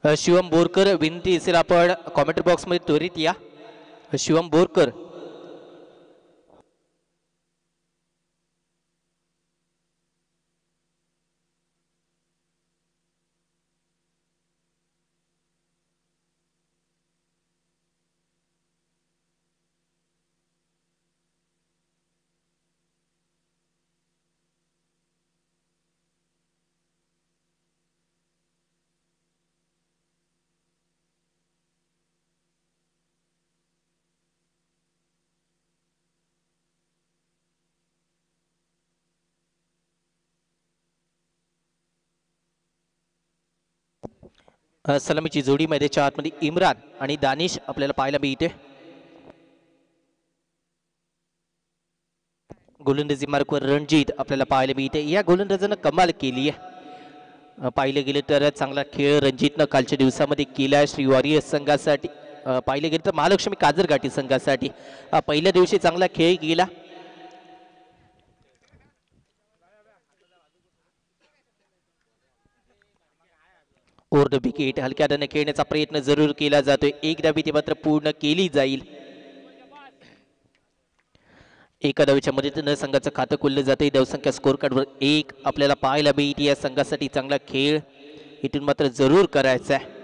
शिवम बोरकर विनंती असेल आपण कॉमेंट बॉक्समध्ये त्वरित या. शिवम बोरकर. सलामीची जोडी मैदानाच्या आतमध्ये इम्रान आणि दानिश आपल्याला पाहायला मिळते. गोलंदाजी मार्कवर रणजित आपल्याला पाहायला मिळते. या गोलंदाजानं कमाल केली आहे. पाहिलं गेलं तर चांगला खेळ रणजितनं कालच्या दिवसामध्ये केला श्री वॉरियर्स संघासाठी. पाहिलं गेलं तर महालक्ष्मी काजरघाटी संघासाठी पहिल्या दिवशी चांगला खेळ गेला. ओव्हर द विकेट हलक्या हाताने खेळण्याचा प्रयत्न जरूर केला जातोय. एक धाव ती मात्र पूर्ण केली जाईल. एका धावेच्या मदतीनं संघाचं खातं खुललं जाते. धावसंख्या स्कोर कार्डवर 1 आपल्याला पाहायला मिळते. या संघासाठी चांगला खेळ इथून मात्र जरूर करायचा आहे.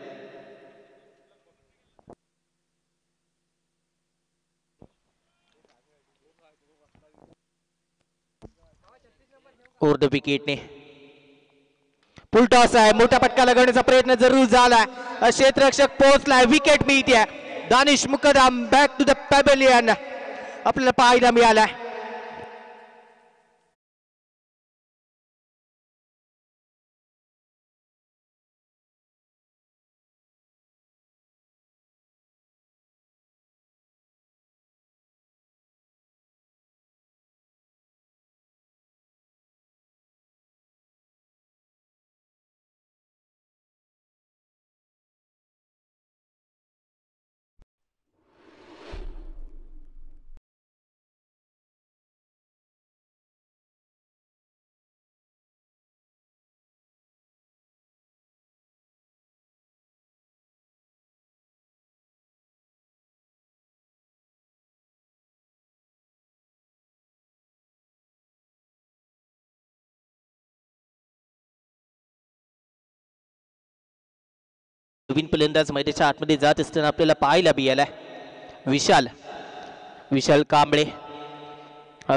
ओव्हर द विकेटने फुल टॉस आहे. मोठा पटका लगवण्याचा प्रयत्न जरूर झाला. क्षेत्ररक्षक पोहोचलाय. विकेट मिळते. Danish Mukadam back to the pavilion आपल्याला पाहायला मिळाला. नवीन फलंदाज मैदानाच्या आतमध्ये जात असताना आपल्याला पाहायला मिळालाय. विशाल कांबळे.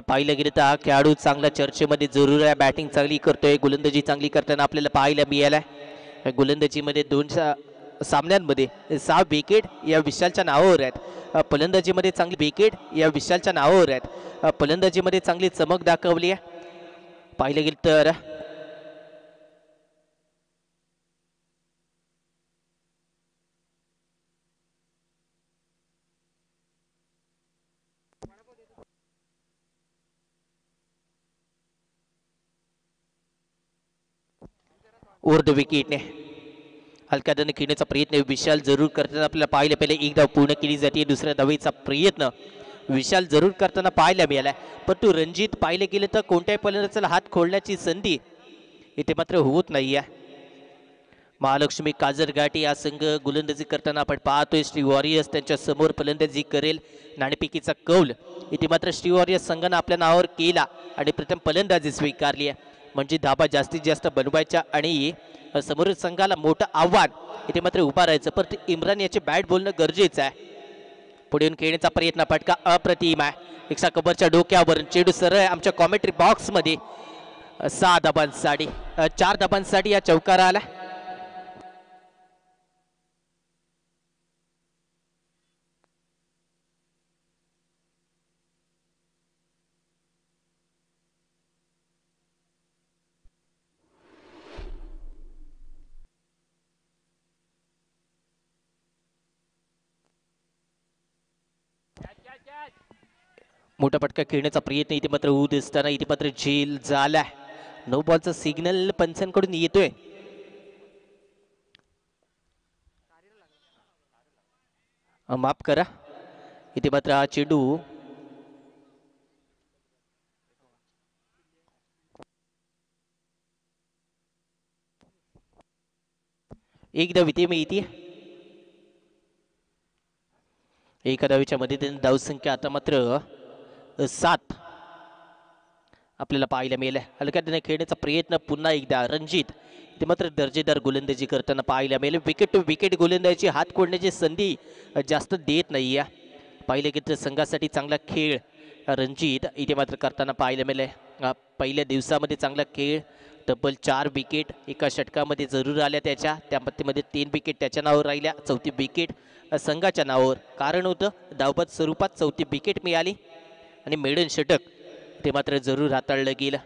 पाहिलं गेलं तर हा खेळाडू चांगला चर्चेमध्ये जरूर आहे. बॅटिंग चांगली करतोय. गोलंदाजी चांगली करताना आपल्याला पाहायला मिळालाय. गोलंदाजीमध्ये 2 सामन्यांमध्ये 6 विकेट या विशालच्या नावावर आहेत. फलंदाजीमध्ये चांगली विकेट या विशालच्या नावावर आहेत. फलंदाजीमध्ये चांगली चमक दाखवली आहे. पाहिलं गेलं तर ओव्हर द विकेटने हलक्या हाताने खेळण्याचा प्रयत्न विशाल जरूर करताना आपल्याला पाहायला पहिले. एक धाव पूर्ण केली जाते. दुसऱ्या धावेचा प्रयत्न विशाल जरूर करताना पाहायला मिळालाय. परंतु रणजित पाहिलं गेलं तर कोणत्याही फलंदाजाला हात खोलण्याची संधी इथे मात्र होत नाही आहे. महालक्ष्मी काजरघाटी हा संघ गोलंदाजी करताना आपण पाहतोय. श्री वॉरियर्स त्यांच्या समोर फलंदाजी करेल. नाणेफेकीचा कौल इथे मात्र श्री वॉरियर्स संघानं आपल्या नावावर केला आणि प्रथम फलंदाजी स्वीकारली आहे. म्हणजे धाबा जास्तीत जास्त बनवायच्या आणि समोर संघाला मोठं आव्हान इथे मात्र उभा राहायचं. परंतु इम्रान याचे बॅट बोलणं गरजेचं आहे. पुढे येऊन खेळण्याचा प्रयत्न फटका अप्रतिम आहे. रिक्षा कबरच्या डोक्यावर चेंडू सरळ आमच्या कॉमेंट्री बॉक्समध्ये 6 धाबांसाठी 4 धाबांसाठी या चौकारा आला. मोठा पटका खेळण्याचा प्रयत्न इथे मात्र होत असताना इथे मात्र झेल झाला. 9 बॉलचा सिग्नल पंचांकडून येतोय. माफ करा इथे मात्र हा चेंडू एक धाव इथे मिळते. एका धावेच्या मदतीने धावसंख्या आता मात्र 7 आपल्याला पाहायला मिळेल. हलक्याने खेळण्याचा प्रयत्न पुन्हा एकदा रणजित ते मात्र दर्जेदार गोलंदाजी करताना पाहायला मिळेल. विकेट टू विकेट गोलंदाजी हात कोडण्याची संधी जास्त देत नाही आहे. पाहिलं की तर संघासाठी चांगला खेळ रणजित इथे मात्र करताना पाहायला मिळेल. पहिल्या दिवसामध्ये चांगला खेळ, तब्बल 4 विकेट एका षटकामध्ये जरूर आल्या त्याच्या. त्यामध्ये 3 विकेट त्याच्या नावावर राहिल्या, 4थी विकेट संघाच्या नावावर. कारण होतं धावपद स्वरूपात 4थी विकेट मिळाली आणि मेडन षटक ते मात्र जरूर हाताळलं गेलं.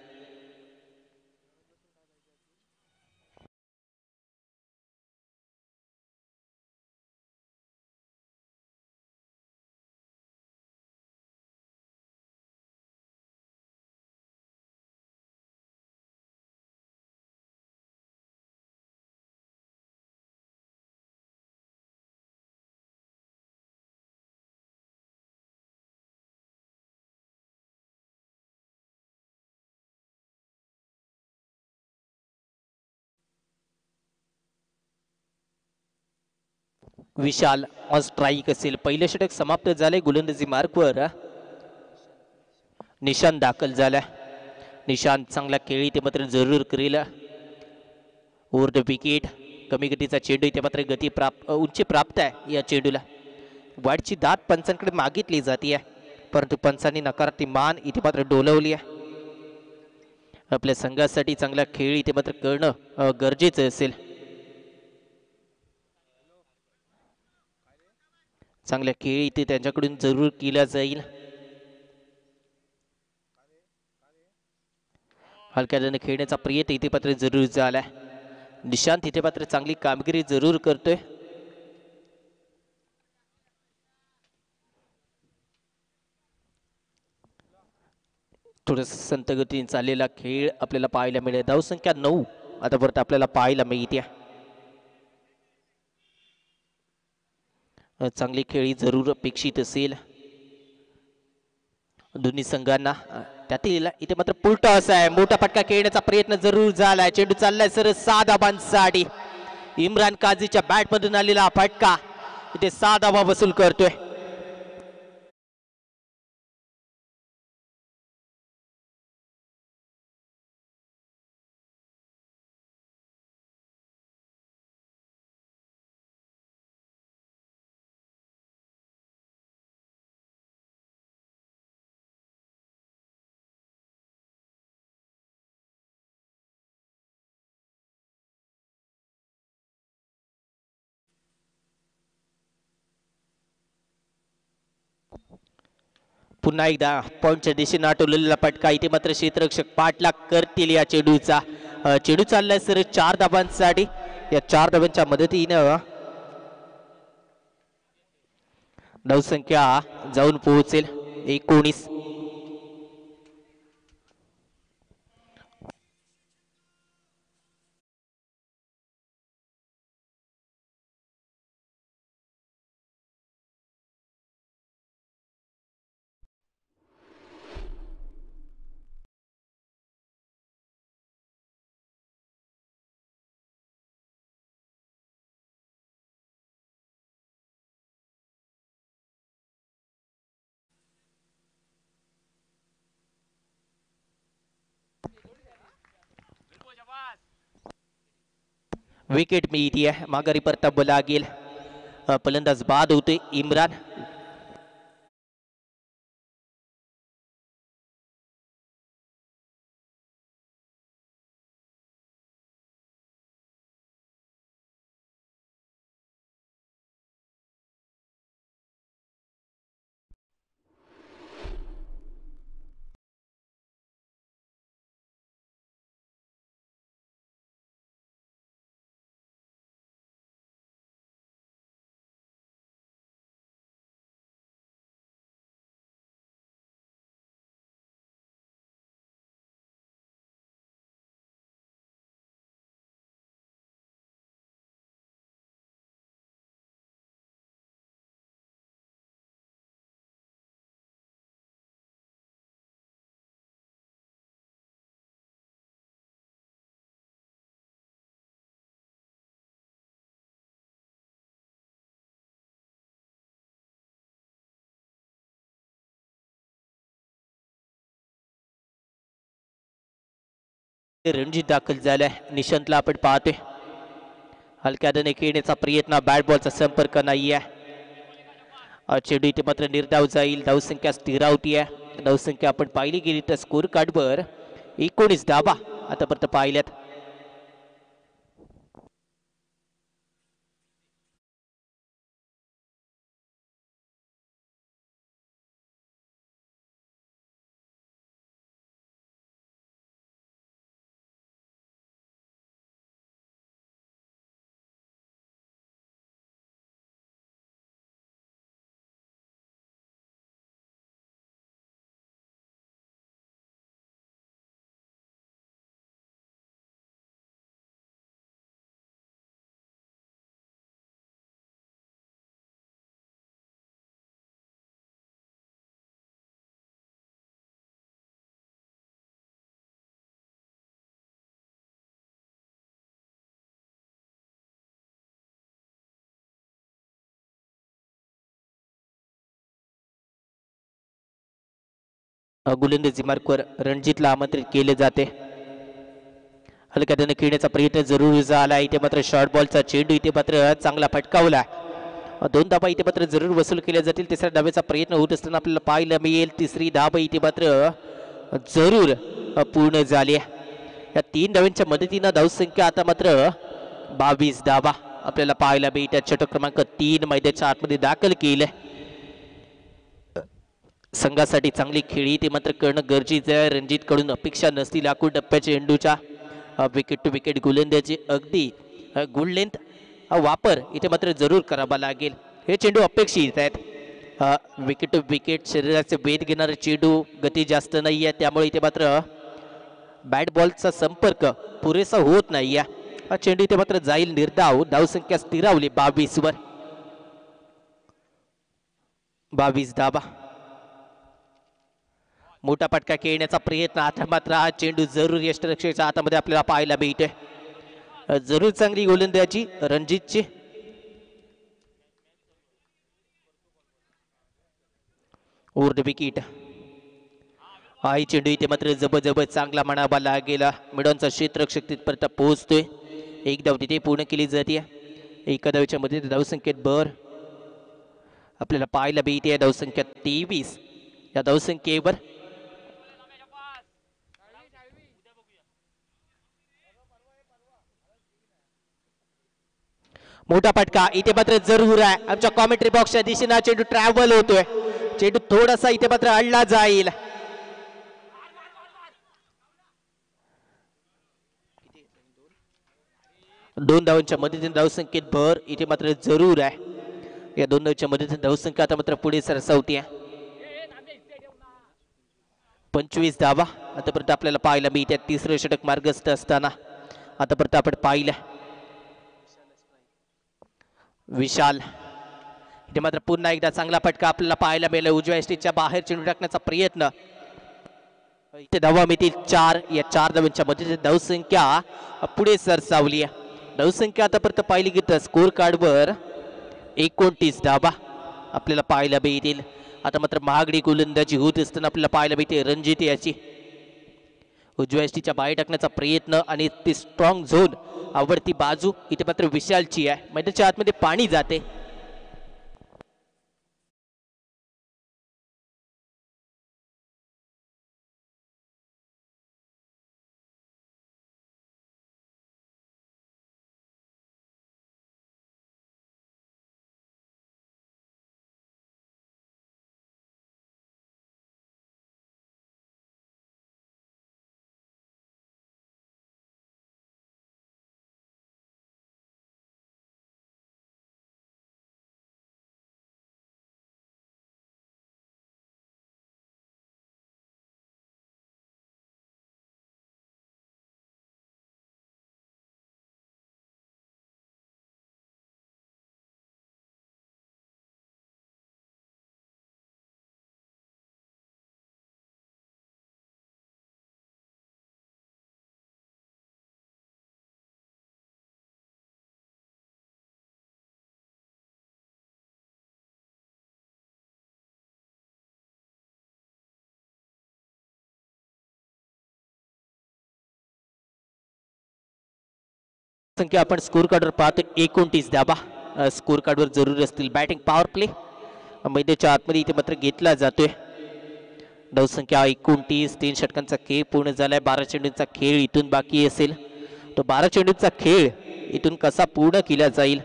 विशाल ऑन स्ट्राईक असेल. पहिलं षटक समाप्त झाले. गोलंदाजी मार्कवर निशांत दाखल झाला. निशांत चांगला खेळी ते मात्र जरूर करेल. ओव्हर द विकेट कमी गतीचा चेंडू इथे मात्र गती उंची प्राप्त आहे या चेंडूला. वाटची दात पंचांकडे मागितली जाते परंतु पंचांनी नकारार्थी मान इथे मात्र डोलवली आहे. आपल्या संघासाठी चांगला खेळ इथे मात्र करणं गरजेचं असेल. चांगल्या खेळ इथे त्यांच्याकडून जरूर केला जाईल. हलक्याने खेळण्याचा प्रयत्न इथे मात्र जरूर झालाय. निशांत इथे मात्र चांगली कामगिरी जरूर करतोय. थोडस संत गतीने चाललेला खेळ आपल्याला पाहायला मिळेल. धावसंख्या 9 आतापर्यंत आपल्याला पाहायला मिळते. चांगली खेळी जरूर अपेक्षित असेल दोन्ही संघांना. त्यातील इथे मात्र पुलटा असा आहे. मोठा फटका खेळण्याचा प्रयत्न जरूर झालाय. चेंडू चाललाय सर 6 धाबांसाठी. इम्रान काझीच्या बॅट मधून आलेला फटका इथे 6 धाबा वसूल करतोय. पुन्हा एकदा पॉईंटच्या दिशेने आठवलेला फटका. इथे मात्र क्षेत्ररक्षक पाठलाग करतील या चेंडूचा. चेंडू चाललाय सर 4 धाबांसाठी. या 4 धाबांच्या मदतीनं धावसंख्या जाऊन पोहोचेल 19. विकेट मिळते. माघारी परतावं लागेल. फलंदाज बाद होते इम्रान. रणजित दाखल झालाय. निशांतला आपण पाहतोय हलक्या हाताने खेळण्याचा प्रयत्न, बॅट बॉलचा संपर्क नाही आहे. चेंडू इथे मात्र निर्धाव जाईल. धावसंख्या स्थिरावती आहे. धावसंख्या आपण पाहिली गेली तर स्कोर कार्डवर 19 धावा आतापर्यंत पाहिल्यात. गोलंदाजी मार्कवर रणजितला आमंत्रित केले जाते. हलक्या हाताने खेळण्याचा प्रयत्न जरूर झाला. इथे मात्र शॉर्ट बॉलचा चेंडू इथे मात्र चांगला फटकावला. 2 धाबा इथे मात्र जरूर वसूल केल्या जातील. तिसऱ्या धाब्याचा प्रयत्न होत असताना आपल्याला पाहायला मिळेल. तिसरी धाबा इथे मात्र जरूर पूर्ण झाली. या 3 धाव्यांच्या मदतीनं धावसंख्या आता मात्र 22 धाबा आपल्याला पाहायला मिळतात. षटक क्रमांक 3 मैदानाच्या आतमध्ये दाखल केले. संघासाठी चांगली खेळी ते मात्र करणं गरजेचं आहे. रणजित कडून अपेक्षा नसतील लाकूड टप्प्याच्या चेंडूच्या विकेट टू विकेट गोलंदाजी अगदी गुड लेंथ वापर इथे मात्र जरूर करावा लागेल. हे चेंडू अपेक्षित आहेत. विकेट टू विकेट शरीराचे वेध घेणारे चेंडू, गती जास्त नाही आहे, त्यामुळे इथे मात्र बॅट बॉलचा संपर्क पुरेसा होत नाही आहे. हा चेंडू इथे मात्र जाईल निर्धाव. धावसंख्या स्थिरावली 22 वर. 22 धाबा. मोठा पटका खेळण्याचा प्रयत्न, आता मात्र हा चेंडू जरूर यष्टरक्षकाच्या हातामध्ये आपल्याला पाहायला मिळतोय. जरूर चांगली गोलंदाजी रणजितची. Over the wicket. हा चेंडू इथे मात्र जबरदस्त चांगला म्हणावा लागेल. मिडॉनचा क्षेत्ररक्षक तिथपर्यंत पोहोचतोय. एक धाव तिथे पूर्ण केली जाते. एका धावेच्या मध्ये धावसंख्येत भर आपल्याला पाहायला मिळते. धावसंख्या 23. या धावसंख्येवर मोठा फटका इथे मात्र जरूर आहे. आमच्या कॉमेंट्री बॉक्सच्या दिशेने चेंडू ट्रॅव्हल होतोय. चेंडू थोडासा इथे मात्र अडला जाईल. दोन धावांच्या मदतीने धावसंख्येत भर इथे मात्र जरूर आहे. या 2 धावांच्या मदतीने धावसंख्या आता मात्र पुढे सरसावती आहे. 25 धावा आतापर्यंत आपल्याला पाहायला मिळते. तिसरं षटक मार्गस्थ असताना आतापर्यंत आपण पाहिलं. विशाल इथे मात्र पुन्हा एकदा चांगला फटका आपल्याला पाहायला मिळाला. उजव्या स्टेजच्या बाहेर चेंडू टाकण्याचा प्रयत्न. इथे धावा मिळतील 4. या 4 धावांच्या मदतीने धावसंख्या पुढे सरसावली आहे. धावसंख्या आतापर्यंत पाहिली की स्कोर कार्डवर 29 धावा आपल्याला पाहायला मिळतील. आता मात्र महागडी गोलंदाजी होत असताना आपल्याला पाहायला मिळते रणजित याची. उजव्या स्टेजच्या बाहेर टाकण्याचा प्रयत्न आणि ती स्ट्रॉंग झोन आवडती बाजू इथे मात्र विशालची आहे. मैदानाच्या आतमध्ये पाणी जाते. संख्या आपण स्कोर कार्डवर पाहतो 29 धाबा स्कोर कार्डवर जरूर असतील. बॅटिंग पॉवर प्ले मैदानाच्या आतमध्ये इथे मात्र घेतला जातोय. धावसंख्या 29. 3 षटकांचा खेळ पूर्ण झालाय. 12 चेंडूंचा खेळ इथून बाकी असेल. तो 12 चेंडूंचा खेळ इथून कसा पूर्ण केला जाईल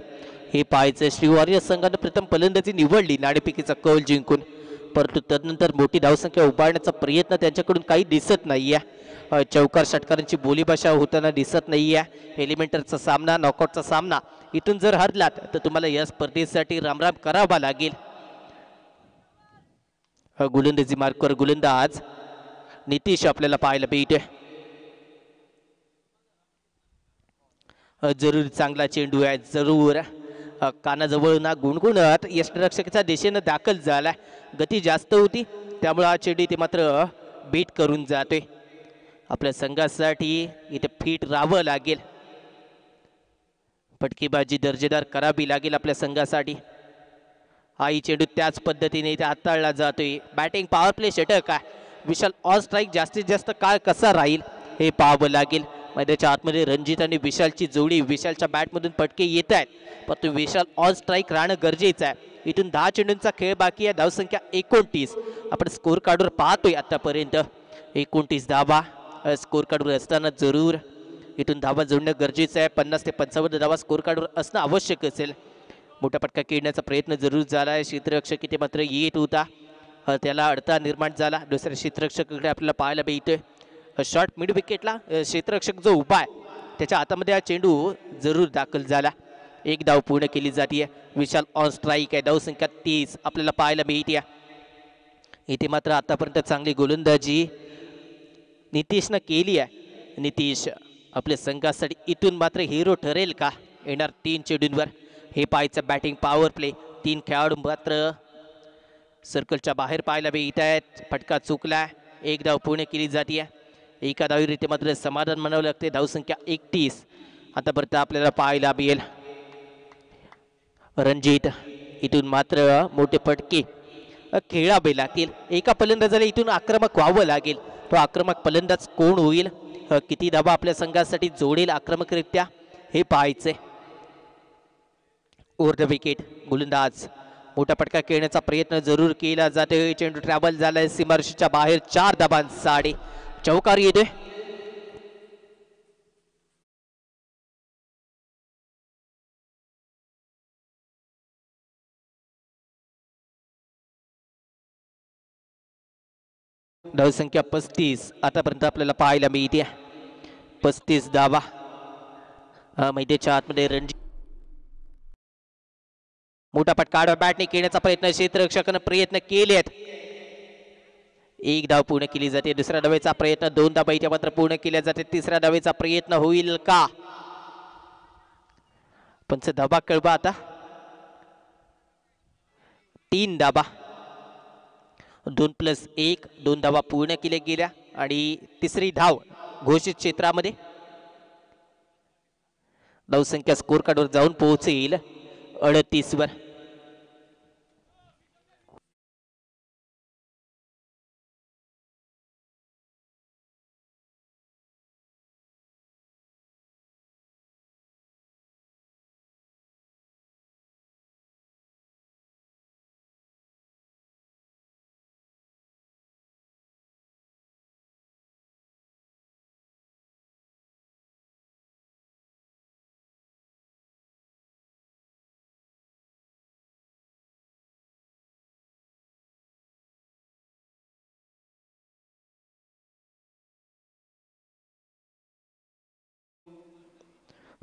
हे पाहायचं. श्री वॉरियर्स संघाने प्रथम फलंदाजी निवडली नाणेफेकीचा कौल जिंकून, परंतु तदनंतर मोठी धावसंख्या उभारण्याचा प्रयत्न त्यांच्याकडून काही दिसत नाहीये. चौकार षटकारांची बोलीभाषा होताना दिसत नाहीये. एलिमेंटरचा सामना, नॉकआउटचा सामना इथून जर हरलात तर तुम्हाला या स्पर्धेसाठी रामराम करावा लागेल. गोलंदाजी मार्कवर गोलंदाज नितीश आपल्याला पाहायला भेटतोय. जरूर चांगला चेंडू आहे. जरूर कानाजवळ ना गुणगुणत यष्टिरक्षकाच्या दिशेनं दाखल झालाय. गती जास्त होती त्यामुळे हा चेंडू इथे मात्र बीट करून जातोय. आपल्या संघासाठी इथे फिट राहावं लागेल. फटकेबाजी दर्जेदार करावी लागेल आपल्या संघासाठी. हाही चेंडू त्याच पद्धतीने इथे हाताळला जातोय. बॅटिंग पॉवर प्ले षटक आहे. विशाल ऑन स्ट्राईक जास्तीत जास्त काळ कसा राहील हे पाहावं लागेल. मैदानाच्या आतमध्ये रणजित आणि विशालची जोडी, विशालच्या बॅटमधून फटके येत आहेत परंतु विशाल ऑन स्ट्राईक राहणं गरजेचं आहे. इथून 10 चेंडूंचा खेळ बाकी आहे. धावसंख्या 29. आपण स्कोर कार्डवर पाहतोय आतापर्यंत 29 धावा स्कोर कार्डवर असताना जरूर इथून धावा जोडणं गरजेचं आहे. 50 ते 55 धावा स्कोर कार्डवर असणं आवश्यक असेल. मोठा फटका खेळण्याचा प्रयत्न जरूर झाला आहे. क्षेत्ररक्षक इथे मात्र येत होता, त्याला अडथळा निर्माण झाला. दुसऱ्या क्षेत्ररक्षकाकडे आपल्याला पाहायला मिळतोय. शॉर्ट मिड विकेटला क्षेत्ररक्षक जो उभा आहे त्याच्या हातामध्ये हा चेंडू जरूर दाखल झाला. एक धाव पूर्ण केली जाते. विशाल ऑन स्ट्राईक आहे. धावसंख्या 30 आपल्याला पाहायला मिळते. इथे मात्र आतापर्यंत चांगली गोलंदाजी नितीशनं केली आहे. नितीश आपल्या संघासाठी इथून मात्र हिरो ठरेल का येणार 3 चेंडूंवर हे पाहायचं. बॅटिंग पॉवर प्ले 3 खेळाडू मात्र सर्कलच्या बाहेर पाहायला मिळत आहेत. फटका चुकला. एक धाव पूर्ण केली जाते. एका धावीरीते मात्र समाधान म्हणावं लागते. धावसंख्या 31 आतापर्यंत आपल्याला पाहायला मिळेल. रणजित इथून मात्र मोठे फटके खेळावे लागतील. एका फलंदाजाला इथून आक्रमक व्हावं लागेल. तो आक्रमक फलंदाज कोण होईल, किती धावा आपल्या संघासाठी जोडेल आक्रमकरित्या हे पाहायचंय. ओव्हर द विकेट गोलंदाज मोठा फटका खेळण्याचा प्रयत्न जरूर केला जातोय. चेंडू ट्रॅव्हल झालाय सीमारेषेच्या बाहेर. 4 धाबांसाठी चौकार येतोय. धावसंख्या 35 आतापर्यंत आपल्याला पाहायला मिळते. 35 धावा मैदानाच्या आतमध्ये. रणजित मोठा फटका बॅटने खेळण्याचा प्रयत्न क्षेत्ररक्षकानं प्रयत्न केलेत. एक धाव पूर्ण केली जाते. दुसऱ्या धावेचा प्रयत्न 2 धावा इथे मात्र पूर्ण केल्या जाते. तिसऱ्या धावेचा प्रयत्न होईल का? पंच धाबा कळवा आता. 3 धाबा 2+1 2 धावा पूर्ण केल्या गेल्या आणि तिसरी धाव घोषित क्षेत्रामध्ये. धावसंख्या स्कोर कार्डवर जाऊन पोहोचेल 38 वर.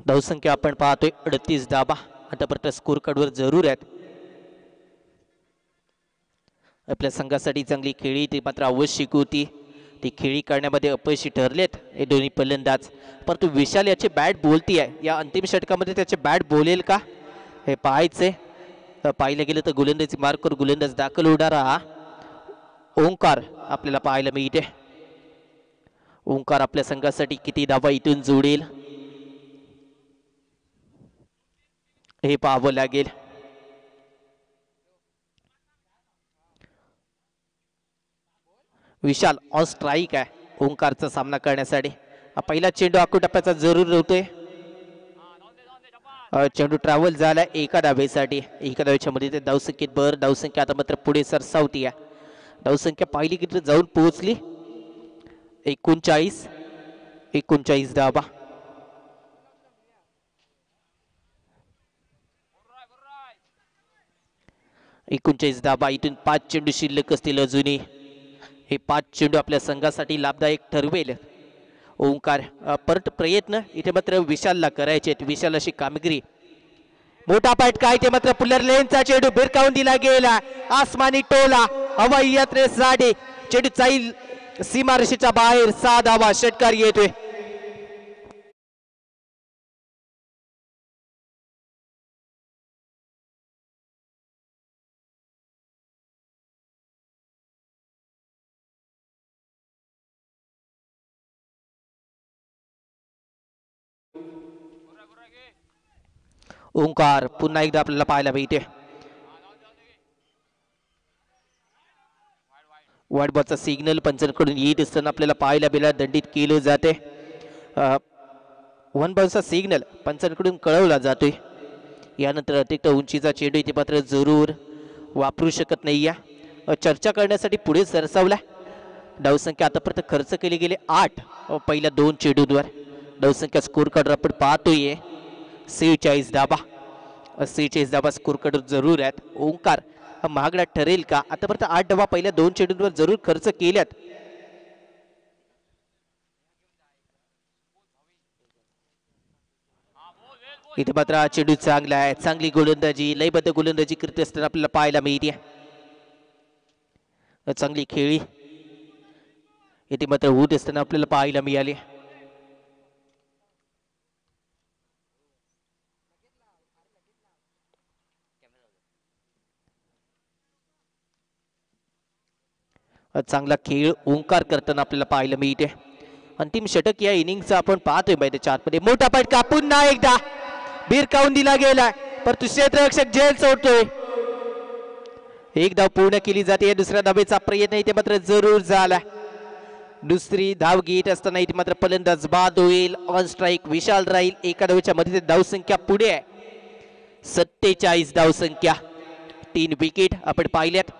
धावसंख्या आपण पाहतोय 38 धाबा आतापर्यंत स्कोर कार्डवर जरूर आहेत. आपल्या संघासाठी चांगली खेळी ती मात्र आवश्यक होती. ती खेळी करण्यामध्ये अपयशी ठरलेत हे दोन्ही फलंदाज. परंतु विशाल याची बॅट बोलती आहे. या अंतिम षटकामध्ये त्याची बॅट बोलेल का हे पाहायचंय. पाहिलं गेलं तर गोलंदाजी मार्कवर गोलंदाज दाखल होणारा ओंकार आपल्याला पाहायला मिळते. ओंकार आपल्या संघासाठी किती धावा इथून जोडेल हे पाहावं लागेल. विशाल ऑन स्ट्राईक आहे ओंकारचा सामना करण्यासाठी. पहिला चेंडू आखू टप्प्याचा जरूर होतोय. चेंडू ट्रॅव्हल झाला एका धावेसाठी. एका धावेच्या मध्ये ते धावसंख्येत भर. धावसंख्या आता मात्र पुढे सरसावती आहे. धावसंख्या पाहिली की जाऊन पोहोचली 39 धावा. धाबा. इथून 5 चेंडू शिल्लक असतील अजूनही. हे 5 चेंडू आपल्या संघासाठी लाभदायक ठरवेल. ओंकार परत प्रयत्न इथे मात्र विशालला करायचे. विशाल अशी कामगिरी. मोठा फटका इथे मात्र पुलर लेनचा चेंडू भिरकावून दिला गेला. आसमानी टोला हवाई यात्रेसाठी चेंडू जाईल सीमारेषेच्या बाहेर. 6 धावा. षटकार येतोय. ओंकार पुन्हा एकदा आपल्याला पाहायला मिळते. वाईट बॉलचा सिग्नल पंचांकडून येत असताना आपल्याला पाहायला मिळाला. दंडित केलं जाते. 1 बॉलचा सिग्नल पंचांकडून कळवला जातोय. यानंतर अतिरिक्त उंचीचा चेंडू इथे मात्र जरूर वापरू शकत नाही. चर्चा करण्यासाठी पुढे सरसावला. धावसंख्या आतापर्यंत खर्च केले गेले 8 पहिल्या 2 चेंडूंवर. धावसंख्या स्कोर कार्ड आपण पाहतोय 46 धाबा. 46 धाबा स्कोर कार्ड जरूर आहेत. ओंकार महागडा ठरेल का? आतापर्यंत 8 धाबा पहिल्या 2 चेंडूंवर जरूर खर्च केल्यात. इथे मात्र हा चेंडू चांगला आहे. चांगली गोलंदाजी लयबद्ध गोलंदाजी करत असताना आपल्याला पाहायला मिळते. चांगली खेळी इथे मात्र होत असताना आपल्याला पाहायला मिळाली. चांगला खेळ ओंकार करताना आपल्याला पाहायला मिळते. अंतिम षटक या इनिंगचा आपण पाहतोय मैदानाच्या आतमध्ये. मोठा फटका पुन्हा एकदा भिरकावून दिला गेला. परंतु क्षेत्ररक्षक झेल सोडतोय. 1 धाव पूर्ण केली जाते. दुसऱ्या धावेचा प्रयत्न इथे मात्र जरूर झाला. दुसरी धाव घेत असताना इथे मात्र फलंदाज बाद होईल. ऑन स्ट्राईक विशाल राहील. एका धावेच्या मध्ये धावसंख्या पुढे आहे 47 धावसंख्या. 3 विकेट आपण पाहिल्यात.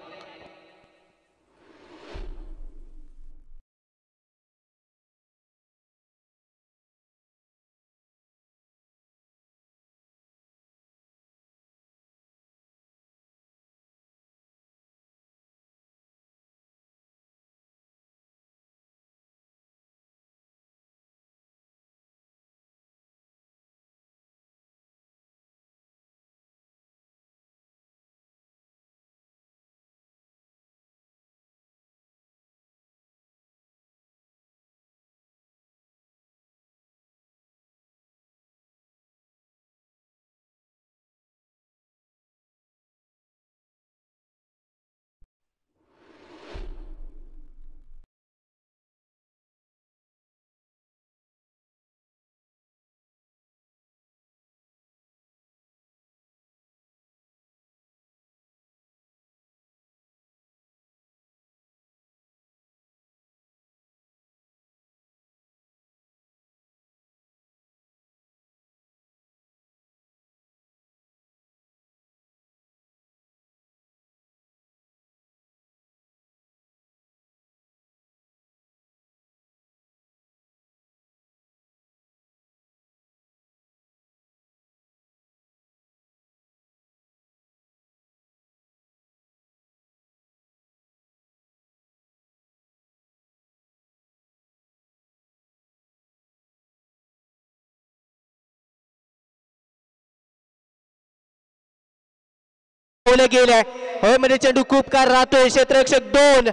गेलाय मध्ये चेंडू खूप कार राहतोय. क्षेत्ररक्षक 2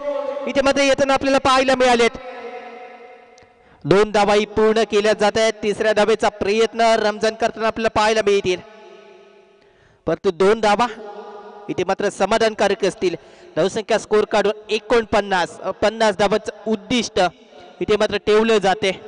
इथे मध्ये येताना आपल्याला पाहायला मिळालेत. 2 धावाही पूर्ण केल्या जात आहेत. तिसऱ्या धावेचा प्रयत्न रमजान करताना आपल्याला पाहायला मिळतील. परंतु 2 धावा इथे मात्र समाधानकारक असतील. धावसंख्या स्कोर काढून 49 धावांचं उद्दिष्ट इथे मात्र ठेवलं जाते.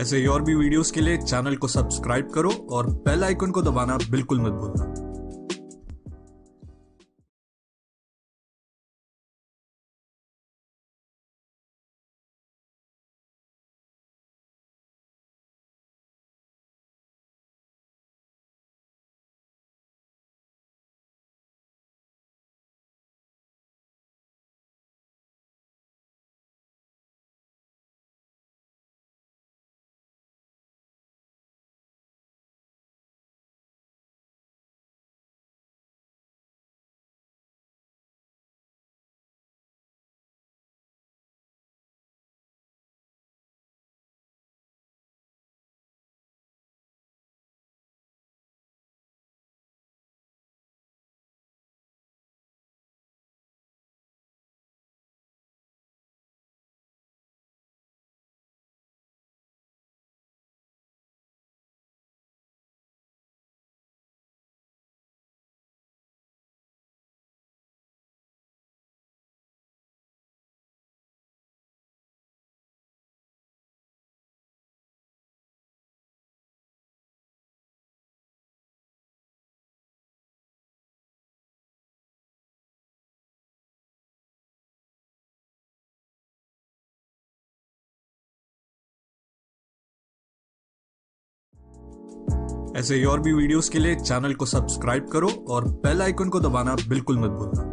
ऐसे ही और भी वीडियोस के लिए चैनल को सब्सक्राइब करो और बेल आइकन को दबाना बिल्कुल मत भूलना। ऐसे ही और भी वीडियोस के लिए चैनल को सब्सक्राइब करो और बेल आइकन को दबाना बिल्कुल मत भूलना।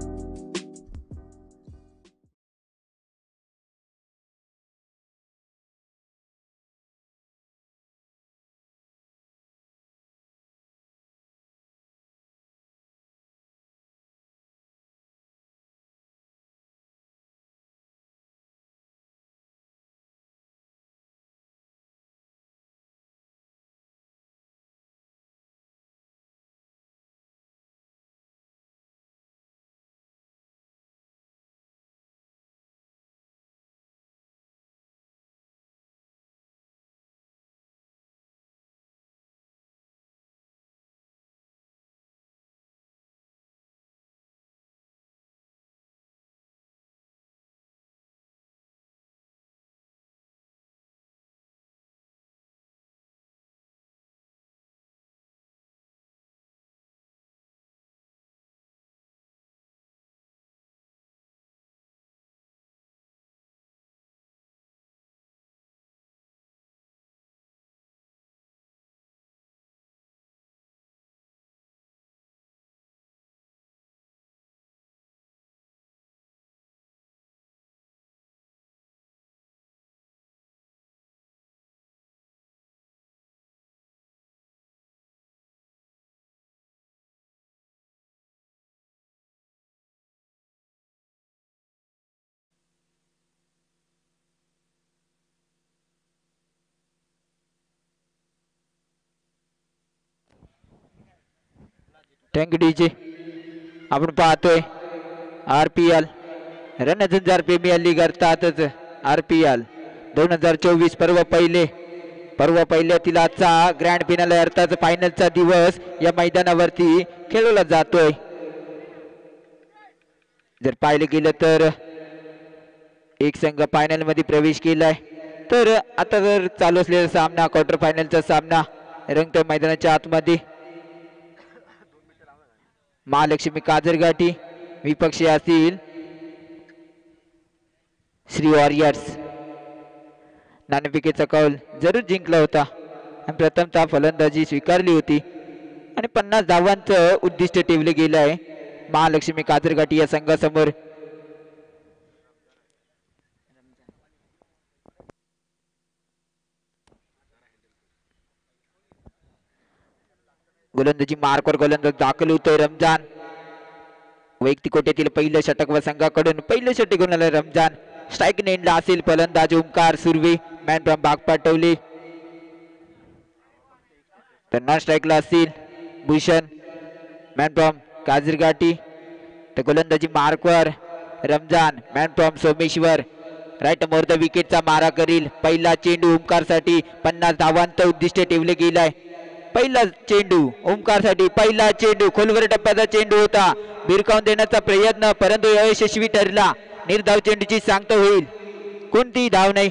Thank you DJ. आपण पाहतोय RPL रणझंजार प्रीमियर लीग अर्थातच RPL 2024 पर्व पहिल्यातील आजचा ग्रँड फिनाले अर्थात फायनलचा दिवस या मैदानावरती खेळवला जातोय. जर पाहिलं गेलं तर एक संघ फायनल मध्ये प्रवेश केलाय, तर आता जर चालू असलेला सामना क्वार्टर फायनलचा सामना रंगतोय मैदानाच्या आतमध्ये. महालक्ष्मी काजरघाटी विपक्षी असतील श्री वॉरियर्स. नाणेफेकीचा कौल जरूर जिंकला होता आणि प्रथमतः फलंदाजी स्वीकारली होती आणि 50 धावांचं उद्दिष्ट ठेवले गेलं आहे महालक्ष्मी काजरघाटी या संघासमोर. गोलंदाजी मार्कवर गोलंदाज दाखल होतोय रमजान. वैयक्तिक कोट्यातील पहिलं षटक व संघाकडून पहिलं षटक घेऊन आलं रमजान. स्ट्राईक नेंडला असेल फलंदाज ओमकार सुर्वे, मॅन फ्रॉम भाग पाठवले. तर नॉन स्ट्राईकला असतील भूषण, मॅन फ्रॉम काजरघाटी. तर गोलंदाजी मार्कवर Ramzan, man from Someshwar. Right more the विकेटचा मारा करील. पहिला चेंडू ओमकार साठी 50 धावांचं उद्दिष्ट ठेवले गेलाय. पहिला चेंडू ओमकार साठी, पहिला चेंडू खोलवर टप्प्याचा चेंडू होता, भिरकावून देण्याचा प्रयत्न परंतु यशस्वी ठरला. निर्धाव चेंडूची सांगता होईल, कोणतीही धाव नाही.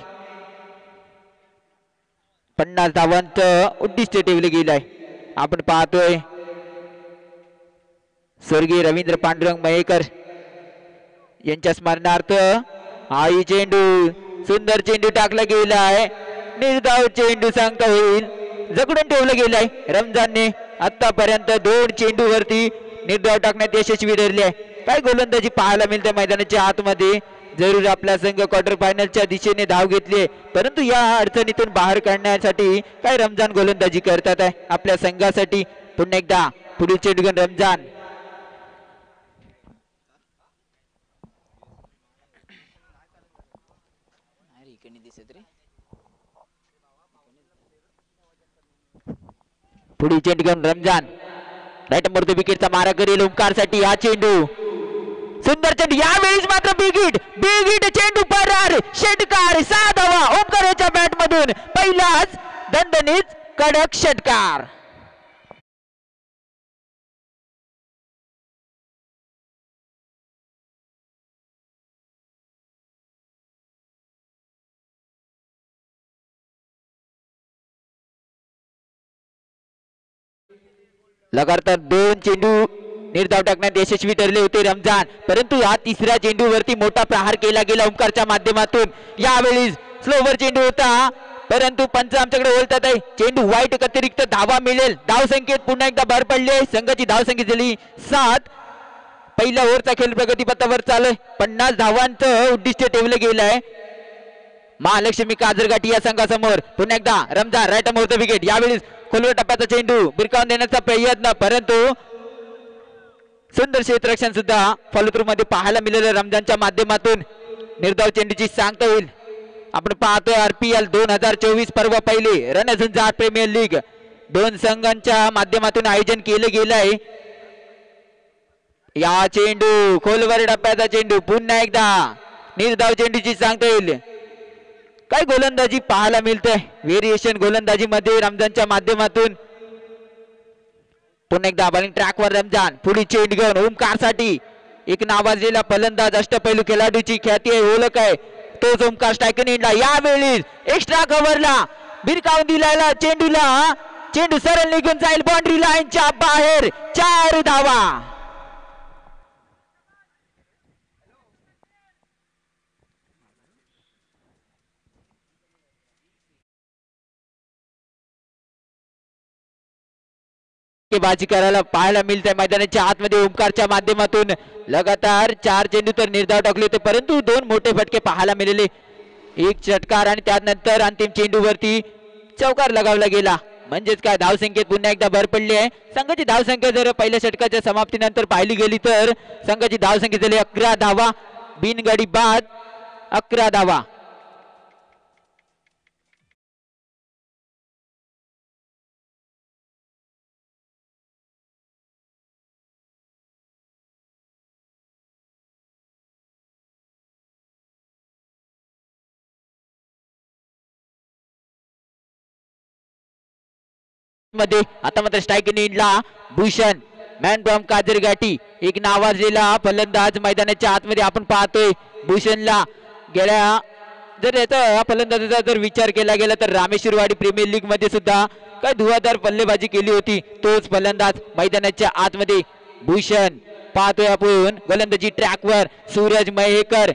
50 धावांचं उद्दिष्ट ठेवले गेलं आहे. आपण पाहतोय स्वर्गीय रवींद्र पांडुरंग मयेकर यांच्या स्मरणार्थ आई चेंडू, सुंदर चेंडू टाकला गेला आहे. निर्धाव चेंडू सांगता होईल, जकडून ठेवलं गेलाय. रमजानने आतापर्यंत 2 चेंडूवरती निर्धाव टाकण्यात यशस्वी ठरले आहे. काय गोलंदाजी पाहायला मिळते मैदानाच्या आतमध्ये. जरूर आपला संघ क्वार्टर फायनलच्या दिशेने धाव घेतली, परंतु या अडचणीतून बाहेर काढण्यासाठी काय रमजान गोलंदाजी करतात आहे आपल्या संघासाठी. पुन्हा एकदा पुढील चेंडू घेऊन रमजान. पुढील चेंडू घेऊन रमजान राईट मोर्द विकेटचा मारा करेल ओमकारसाठी. हा चेंडू सुंदर चेंडू, यावेळीच मात्र बिगिट चेंडू परार. षटकार 6 धावा ओमकार याच्या बॅट मधून. पहिलाच दणदणीत कडक षटकार. लगातार 2 चेंडू निर्धाव टाकण्यात यशस्वी ठरले होते रमजान, परंतु या तिसऱ्या चेंडूवरती मोठा प्रहार केला गेला ओमकारच्या माध्यमातून. यावेळी स्लोवर चेंडू होता, परंतु पंच आमच्याकडे बोलतात आहे चेंडू वाईट, अतिरिक्त धावा मिळेल. धाव संख्येत पुन्हा एकदा भर पडली. संघाची धाव संख्या झाली 7. पहिल्या ओव्हरचा खेळ प्रगतीपथावर चालू आहे. 50 धावांचं उद्दिष्ट ठेवलं गेलं आहे महालक्ष्मी काजरगाठी या संघासमोर. पुन्हा एकदा रमजान राईट मोर्द विकेट. यावेळी खोलवर टप्प्याचा चेंडू बिरकावून देण्याचा प्रयत्न, परंतु सुंदर क्षेत्ररक्षण सुद्धा फॉलोथ्रू मध्ये पाहायला मिळालं रमजानच्या माध्यमातून. निर्धाव चेंडूची सांगता होईल. आपण पाहतोय RPL 2024 पर्व पहिली रणझुंजार प्रीमियर लीग 2 संघांच्या माध्यमातून आयोजन केलं गेलं आहे. या चेंडू खोलवर टप्प्याचा चेंडू. पुन्हा एकदा निर्धाव चेंडूची सांगता येईल. काय गोलंदाजी पाहायला मिळतंय व्हेरिएशन गोलंदाजी मध्ये रमजानच्या माध्यमातून. पुन्हा एकदा बॉलिंग ट्रॅकवर रमजान. पुढील चेंडू घेऊन ओमकारसाठी. एक नावाजलेला फलंदाज, अष्टपैलू खेळाडूची ख्याती आहे, ओळख आहे, तोच ओमकार स्ट्रायकने इंडला. यावेळी एक्स्ट्रा कव्हरला भिरकावून दिलेला चेंडूला. चेंडू सरळ निघून जाईल बाउंड्री लाईनच्या बाहेर. 4 धावा. बाजी करायला पाहायला मिळतंय मैदानाच्या आतमध्ये ओमकारच्या माध्यमातून. लगातार 4 चेंडू तर निर्धाव टाकले होते, परंतु 2 मोठे फटके पाहायला मिळाले. एक षटकार आणि त्यानंतर अंतिम चेंडूवरती चौकार लगावला गेला. म्हणजेच काय धावसंख्येत पुन्हा एकदा भर पडली आहे. संघाची धावसंख्या जर पहिल्या षटकाच्या समाप्तीनंतर पाहिली गेली तर संघाची धावसंख्या झाली 11 धावा. बिनगडी बाद 11 धावा. मध्ये आता मात्र स्ट्रायकने इंडला भूषण मॅन फ्रॉम काजरगाठी. एक नावाजलेला फलंदाज मैदानाच्या आतमध्ये आपण पाहतोय भूषणला. गेल्या जर याचा फलंदाजाचा जर विचार केला गेला तर रामेश्वरवाडी प्रीमियर लीग मध्ये सुद्धा काय धुवाधार फलंदाजी केली होती. तोच फलंदाज मैदानाच्या आतमध्ये भूषण पाहतोय आपण. गोलंदाजी ट्रॅकवर सूरज मयेकर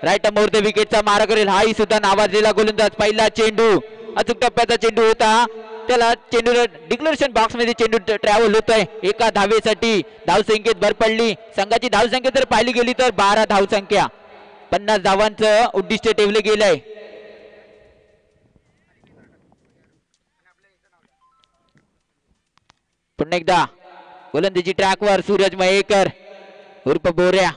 राईट मोर्द विकेटचा मारा करेल. हाही सुद्धा नावाजलेला गोलंदाज. पहिला चेंडू अचूक टप्प्याचा चेंडू होता. त्याला चेंडू डिक्लेरेशन बॉक्स मध्ये चेंडू ट्रॅव्हल होतोय 1 धावेसाठी. धावसंख्येत भर पडली. संघाची धावसंख्या जर पाहिली गेली तर 12 धावसंख्या. 50 धावांचं उद्दिष्ट ठेवले गेलंय. पुन्हा एकदा गोलंदाजी ट्रॅकवर सूरज मयेकर उर्फ बोऱ्या.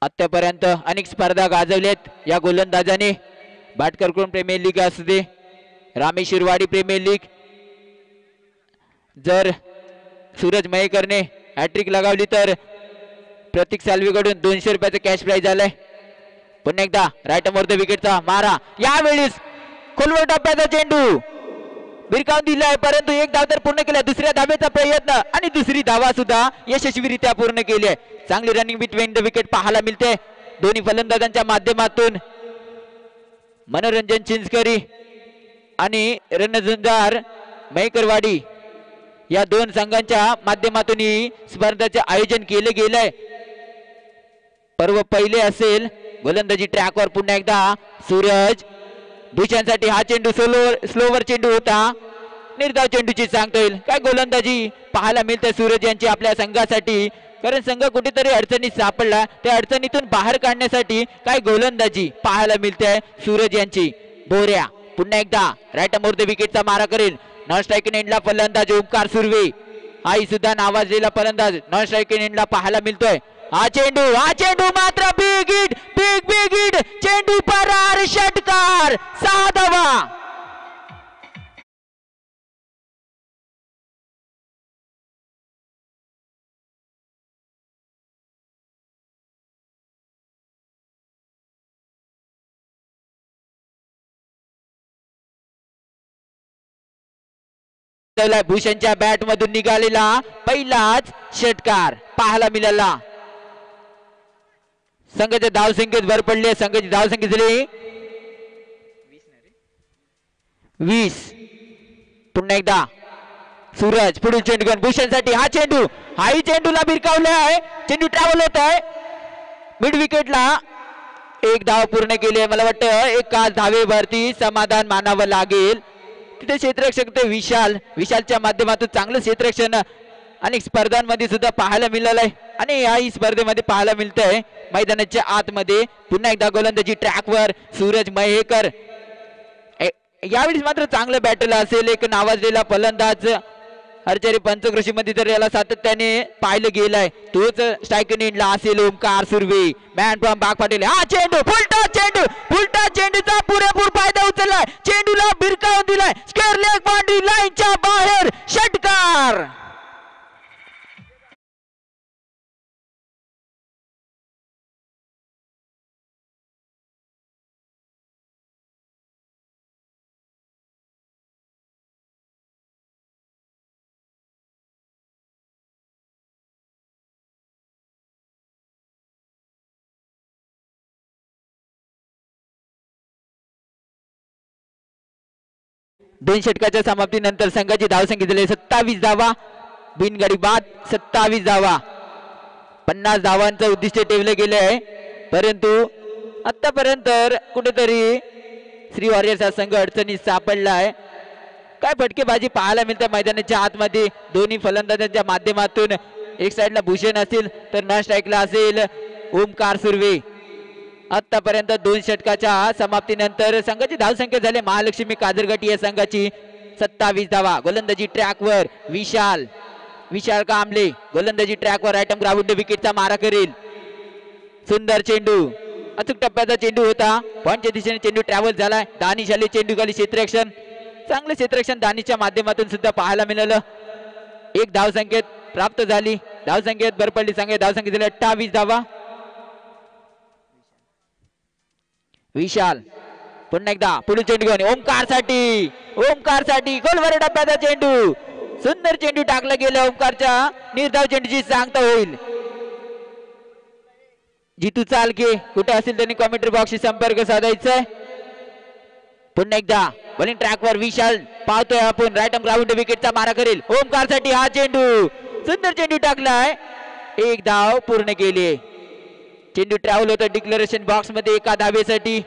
आतापर्यंत अनेक स्पर्धा गाजवल्यात या गोलंदाजाने. भाटकरकुंड प्रीमियर लीग असू दे, रामेश्वरवाडी प्रीमियर लीग. जर सूरज मयेकरने हॅट्रिक लगावली तर प्रतीक सालवीकडून 200 रुपयाचं कॅश प्राइज आलंय. पुन्हा एकदा राईट मोर्द विकेटचा मारा. यावेळी खोलवर टप्प्याचा चेंडू भिरकावून दिलाय, परंतु 1 धाव तर पूर्ण केला. दुसऱ्या धावेचा प्रयत्न आणि दुसरी धावा सुद्धा यशस्वीरित्या पूर्ण केली आहे. चांगली रनिंग बिटवीन द विकेट पाहायला मिळते. दोन्ही फलंदाजांच्या माध्यमातून मनोरंजन चिंचकरी आणि रणझुंजार मयकरवाडी या दोन संघांच्या माध्यमातून ही स्पर्धेचे आयोजन केले गेलंय. पर्व पहिले असेल. गोलंदाजी ट्रॅकवर पुन्हा एकदा सूरज. भूषणसाठी हा चेंडू स्लोवर चेंडू होता. निर्धाव चेंडूची सांगता येईल. काय गोलंदाजी पाहायला मिळते सूरज यांची आपल्या संघासाठी, कारण संघ कुठेतरी अडचणीत सापडला. त्या अडचणीतून बाहेर काढण्यासाठी काय गोलंदाजी पाहायला मिळते सूरज यांची. बोऱ्या पुन्हा एकदा राईट मोर द विकेटचा मारा करेल. नॉन स्ट्रायकिंग एंडला फलंदाज ओमकार सुर्वे, हाही सुद्धा नावाजलेला फलंदाज नॉन स्ट्रायकिंग एंडला पाहायला मिळतोय. हा चेंडू मात्र बिग हिट चेंडू परार षटकार 6 धावा. भूषणच्या बॅट मधून निघालेला पहिलाच षटकार पाहायला मिळाला. संघाच्या धावसंख्येत भर पडली. संघाची धावसंख्या झाली 20. पुन्हा एकदा सूरज पुढील चेंडू घेऊन भूषणसाठी हा चेंडू, हाही चेंडूला भिरकावले आहे. चेंडू ट्रॅव्हल होत आहे मिड विकेटला. 1 धाव पूर्ण केली आहे. मला वाटतं एकाच धावेवरती समाधान मानावं लागेल. तिथे क्षेत्ररक्षक ते विशालच्या माध्यमातून चांगलं क्षेत्ररक्षण अनेक स्पर्धांमध्ये सुद्धा पाहायला मिळालं आहे आणि याही स्पर्धेमध्ये पाहायला मिळतंय. मैदानाच्या आतमध्ये पुन्हा एकदा गोलंदाजी ट्रॅकवर सूरज मयेकर. यावेळी मात्र चांगलं बॅटल असेल. एक नावाजलेला फलंदाज हरचरी पंचकृषी मध्ये तर याला सातत्याने पाहिलं गेलंय. तोच स्ट्रायकिंग एंडला असेल ओमकार सुर्वे. मॅन फ्रॉम बाग पाटील. हा चेंडू फुलटा चेंडूचा पुरेपूर फायदा उचललाय. चेंडूला भिरकावून दिलाय. स्क्वेअर लेग बाउंड्री लाईनच्या बाहेर षटकार. दोन षटकाच्या समाप्तीनंतर संघाची धावसंख्या झाली 27 धावा. बिनगडी बाद 27 धावा. 50 धावांचं उद्दिष्ट ठेवलं गेलं आहे, परंतु आतापर्यंत कुठेतरी श्री वॉरियर्स हा संघ अडचणीत सापडला आहे. काय फटकेबाजी पाहायला मिळते मैदानाच्या आतमध्ये दोन्ही फलंदाजांच्या माध्यमातून. एक साइडला भूषण असेल तर नॉन स्ट्राईकला असेल ओमकार सुर्वे. आतापर्यंत 2 षटकाच्या समाप्तीनंतर संघाची धावसंख्या झाली महालक्ष्मी काजरगटी या संघाची 27 धावा. गोलंदाजी ट्रॅकवर विशाल कांबळे. गोलंदाजी ट्रॅकवर राईट ग्राउंड विकेटचा मारा करेल. सुंदर चेंडू, अचूक टप्प्याचा चेंडू होता. पॉईंटच्या दिशेने चेंडू ट्रॅव्हल झालाय. दानिश अली चेंडू खाली क्षेत्ररक्षण. चांगले क्षेत्ररक्षण दानिशच्या माध्यमातून सुद्धा पाहायला मिळालं. 1 धावसंख्येत प्राप्त झाली. धावसंख्येत भर पडली. संघाची धावसंख्या झाली 28 धावा. विशाल पुन्हा एकदा पुढील चेंडू घेऊन ओमकार साठी गोलवर डब्याचा चेंडू. सुंदर चेंडू टाकला गेला. ओमकारच्या निर्धाव चेंडूची सांगता होईल. जितू चालके कुठे असेल त्यांनी कॉमेंट्री बॉक्सशी संपर्क साधायचा आहे. पुन्हा एकदा बॉलिंग ट्रॅकवर विशाल पाहतोय आपण. राईट ग्राउंड विकेटचा मारा करेल. ओमकार साठी हा चेंडू. सुंदर चेंडू टाकलाय. 1 धाव पूर्ण केली. चेंडू ट्रॅव्हल होतं डिक्लेरेशन बॉक्स मध्ये एका धावेसाठी.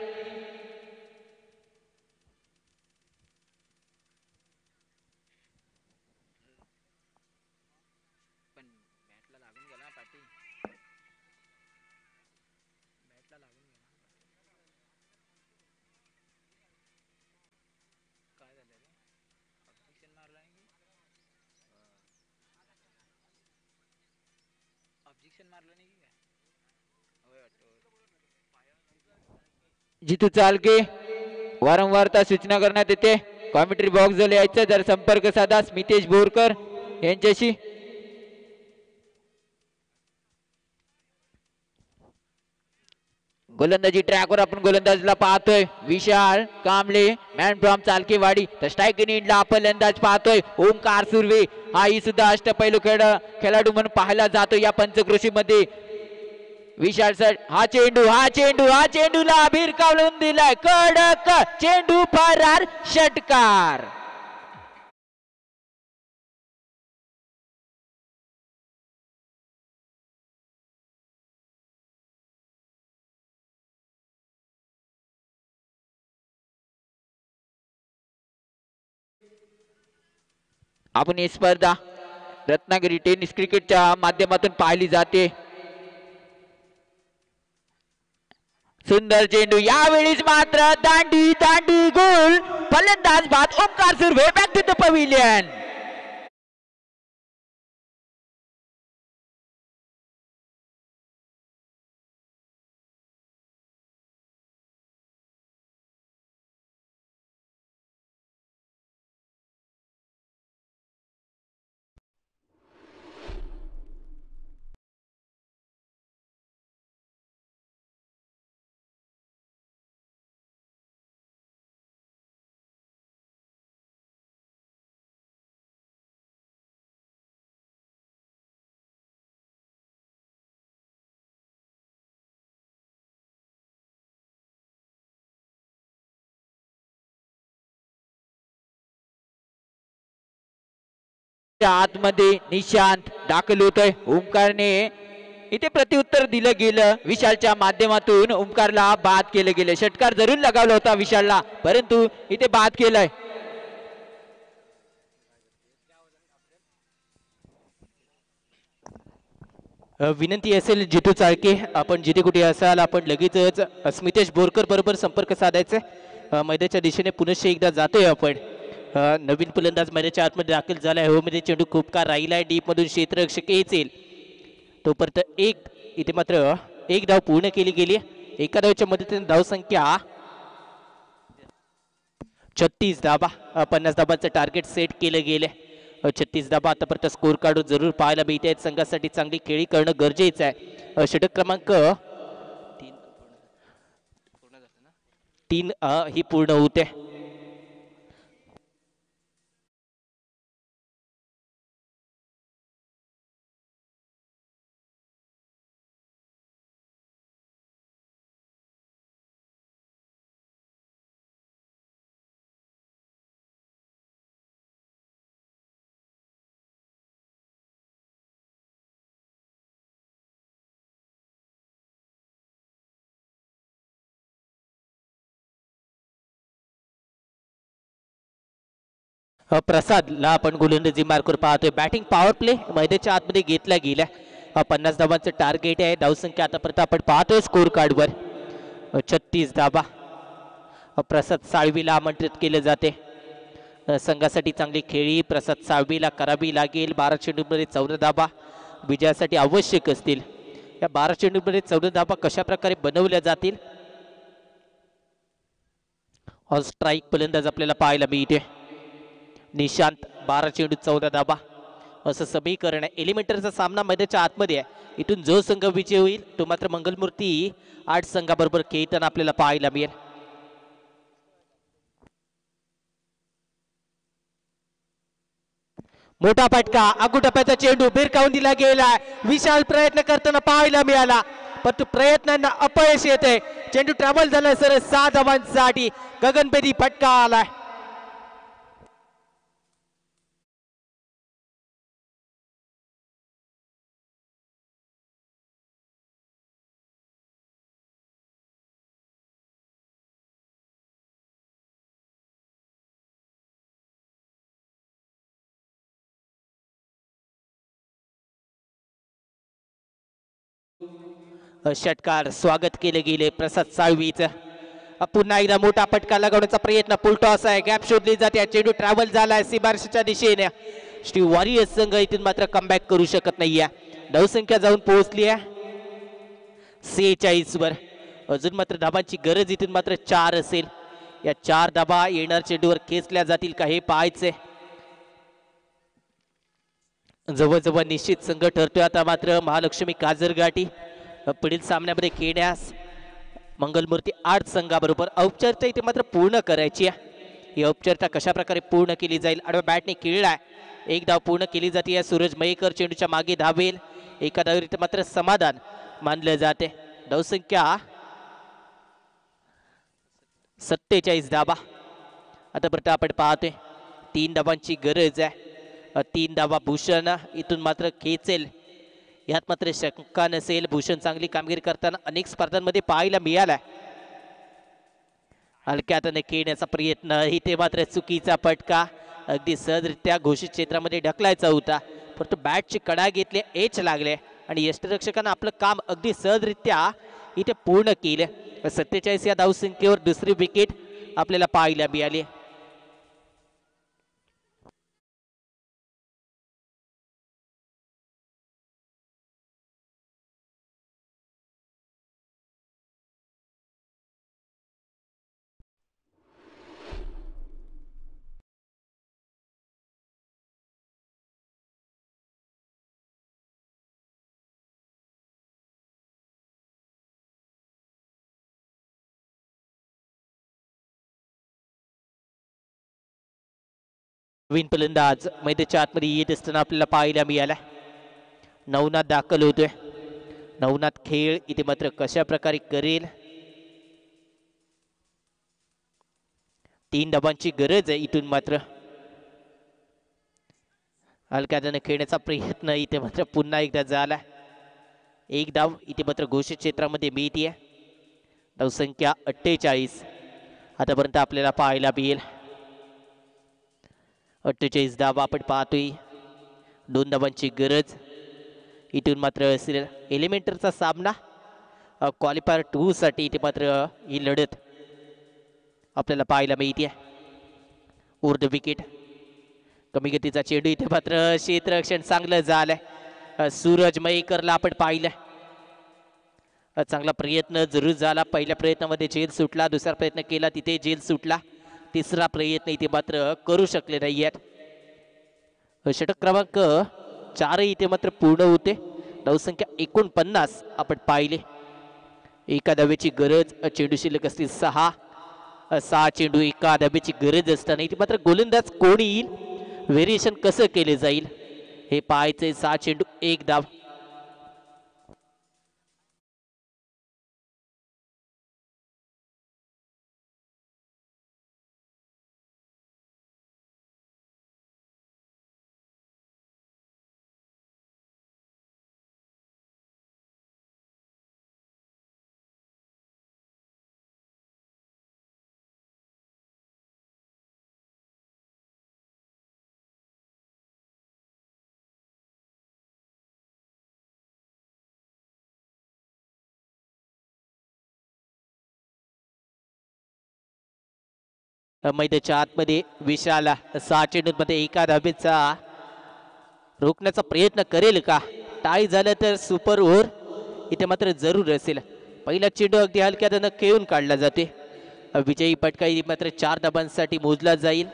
जितू चालके वारंवार सूचना करण्यात येते. कॉमेंट्री बॉक्स जर यायचं जर संपर्क साधा स्मितेश बोरकर यांच्याशी. गोलंदाजी ट्रॅकवर आपण गोलंदाजला पाहतोय विशाल कांबळे. Man from Chalkewadi. तर स्ट्रायकिंग एंडला फलंदाज पाहतोय ओमकार सुर्वे. हाही सुद्धा अष्टपैलू खेळाडू म्हणून पाहायला जातो या पंचक्रोशी मध्ये. विशाल सर हा चेंडूला भिरकावून दिलाय कडक चेंडू फरार षटकार. आपण ही स्पर्धा रत्नागिरी टेनिस क्रिकेटच्या माध्यमातून पाहिली जाते. सुंदर चेंडू यावेळीच मात्र दांडी गोल फलंदाज बाद Omkar Surve back to the pavilion. आतमध्ये निशांत दाखल होतोय. ओमकारने इथे प्रत्युत्तर दिलं गेलं. विशालच्या माध्यमातून ओमकारला बाद केलं गेलं. षटकार जरूर लगावला होता विशालला, परंतु इथे बाद केलंय. विनंती असेल जितू चाळके, आपण जिथे कुठे असाल आपण लगेचच स्मितेश बोरकर बरोबर संपर्क साधायचा. मैदानाच्या दिशेने पुनश्च एकदा जातोय आपण. नवीन फलंदाज मैदानाच्या आतमध्ये दाखल झालाय. मध्ये चेंडू खूप का राहिलाय. डीप मधून क्षेत्ररक्षक येईल तोपर्यंत इथे मात्र एक धाव पूर्ण केली गेली. एका धावच्या मदतीने धावसंख्या 36 धाबा. 50 धाबांचं टार्गेट सेट केलं गेलं. 36 धाबा आतापर्यंत स्कोर काढून जरूर पाहायला मिळत आहेत. संघासाठी चांगली खेळी करणं गरजेचं आहे. षटक क्रमांक 3 ही पूर्ण होते. प्रसादला आपण गोलंदाजी मार्कवर पाहतोय. बॅटिंग पॉवर प्ले मैदानाच्या आतमध्ये घेतला गेला. 50 धाबांचं टार्गेट आहे. धावसंख्या आतापर्यंत आपण पाहतोय स्कोर कार्डवर 36 धाबा. प्रसाद साळवीला आमंत्रित केले जाते. संघासाठी चांगली खेळी प्रसाद साळवीला करावी लागेल. 12 चेंडूमध्ये 14 धाबा विजयासाठी आवश्यक असतील. या 12 चेंडूमध्ये 14 धाबा कशा प्रकारे बनवल्या जातील. ऑन स्ट्राईक फलंदाज आपल्याला पाहायला मिळते. निशांत 12 चेंडू 14 धाबा असं समीकरण आहे. एलिमेंटरचा सामना मैदानाच्या आतमध्ये आहे. इथून जो संघ विजय होईल तो मात्र मंगलमूर्ती 8 संघाबरोबर खेळताना आपल्याला पाहायला मिळेल. मोठा फटका अगुटप्याचा चेंडू भिरकावून दिला गेला. विशाल प्रयत्न करताना पाहायला मिळाला, परंतु प्रयत्नांना अपयश येते. चेंडू ट्रॅव्हल झाला सर 6 धावांसाठी. गगनभेदी फटका आलाय. षटकार स्वागत केले गेले प्रसाद साळवीचं. पुन्हा एकदा मोठा फटका लगावण्याचा प्रयत्न. पुलटॉस आहे. गॅप शोधली जाते. चेंडू ट्रॅव्हल झालाय सीमारेषेच्या दिशेने. श्री वॉरियर्स संघ इथून मात्र कमबॅक करू शकत नाहीये. धावसंख्या जाऊन पोहोचली आहे 46 वर. अजून मात्र धाबांची गरज इथून मात्र 4 असेल. या 4 धाबा येणार चेंडूवर खेचल्या जातील का हे पाहायचे. जवळजवळ निश्चित संघ ठरतोय आता मात्र महालक्ष्मी काजरघाटी. पुढील सामन्यामध्ये खेळण्यास मंगलमूर्ती 8 संघाबरोबर औपचारिकता इथे मात्र पूर्ण करायची आहे. ही औपचारिकता कशा प्रकारे पूर्ण केली जाईल. आडव्या बॅटने खेळलाय. एक धाव पूर्ण केली जाते. सूरज मयेकर चेंडूच्या मागे धावेल. एका धावेवर इथे मात्र समाधान. मानलं जाते. धावसंख्या 47 धावा. आतापर्यंत आपण पाहतोय 3 धावांची गरज आहे. 3 धावा भूषण इथून मात्र खेचेल यात मात्र शंका नसेल. भूषण चांगली कामगिरी करताना अनेक स्पर्धांमध्ये पाहायला मिळाला. हलक्या हाताने खेळण्याचा प्रयत्न इथे मात्र चुकीचा फटका. अगदी सहजरित्या घोषित क्षेत्रामध्ये ढकलायचा होता परंतु बॅटची कडा घेतले, एच लागले आणि यष्टिरक्षकांना आपलं काम अगदी सहजरित्या इथे पूर्ण केले. 47 या धावसंख्येवर दुसरी विकेट आपल्याला पाहायला मिळाली. नवीन फलंदाज मैदानाच्या आतमध्ये येत असताना आपल्याला पाहायला मिळाला. नवनाथ दाखल होतोय. नवनाथ खेळ इथे मात्र कशा प्रकारे करेल. 3 धावांची गरज आहे इथून मात्र. हलक्या हाताने खेळण्याचा प्रयत्न इथे मात्र पुन्हा एकदा झाला. 1 धाव इथे मात्र घोषित क्षेत्रामध्ये मिळतीये. धावसंख्या 48 आतापर्यंत आपल्याला पाहायला मिळेल. 48 धावा आपण पाहतोय. 2 धावांची गरज इथून मात्र असेल. एलिमेंटरचा सामना क्वालिफायर 2 साठी इथे मात्र ही लढत आपल्याला पाहायला मिळते. उर्ध विकेट. कमी गतीचा चेंडू इथे मात्र क्षेत्ररक्षण चांगलं झालंय. सूरज मयेकरला आपण पाहिलं. चांगला प्रयत्न जरूर झाला. पहिल्या प्रयत्नामध्ये झेल सुटला, दुसरा प्रयत्न केला तिथे झेल सुटला, तिसरा प्रयत्न इथे मात्र करू शकले नाही आहेत. षटक क्रमांक 4 इथे मात्र पूर्ण होते. धावसंख्या 49 आपण पाहिले. एका धावेची गरज. चेंडू शिल्लक असतील 6 चेंडू एका धावेची गरज असताना इथे मात्र गोलंदाज कोण येईल, व्हेरिएशन कसं केले जाईल हे पाहायचंय. 6 चेंडू 1 धाव. मैदानाच्या आतमध्ये विशाला 6 चेंडूंमध्ये एका धावेचा रोखण्याचा प्रयत्न करेल का. टाय झालं तर सुपर ओव्हर इथे मात्र जरूर असेल. पहिला चेंडू अगदी हलक्या हाताने खेळून काढला जाते. विजयी फटका मात्र 4 धाबांसाठी मोजला जाईल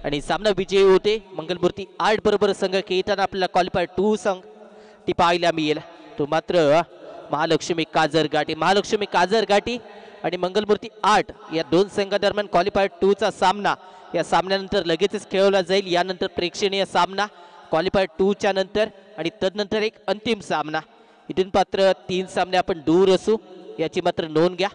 आणि सामना विजयी होते. मंगलमूर्ती 8 बरोबर संघ खेळताना आपल्याला क्वालिफायर 2 संघ ती पाहायला मिळेल. तो मात्र महालक्ष्मी काजरगाटी आणि मंगलमूर्ती 8 या 2 संघादरम्यान क्वालिफायर 2 चा सामना या सामन्यानंतर लगेचच खेळवला जाईल. यानंतर प्रेक्षणीय सामना क्वालिफायर 2 च्या नंतर आणि तदनंतर एक अंतिम सामना. इथून मात्र 3 सामने आपण दूर असू याची मात्र नोंद घ्या.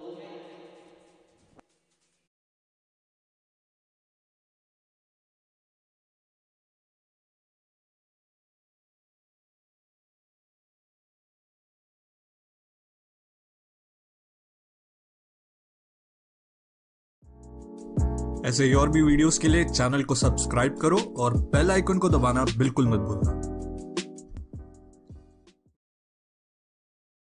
ऐसे ही और भी वीडियोस के लिए चैनल को सब्सक्राइब करो और बेल आइकन को दबाना बिल्कुल मत भूलना.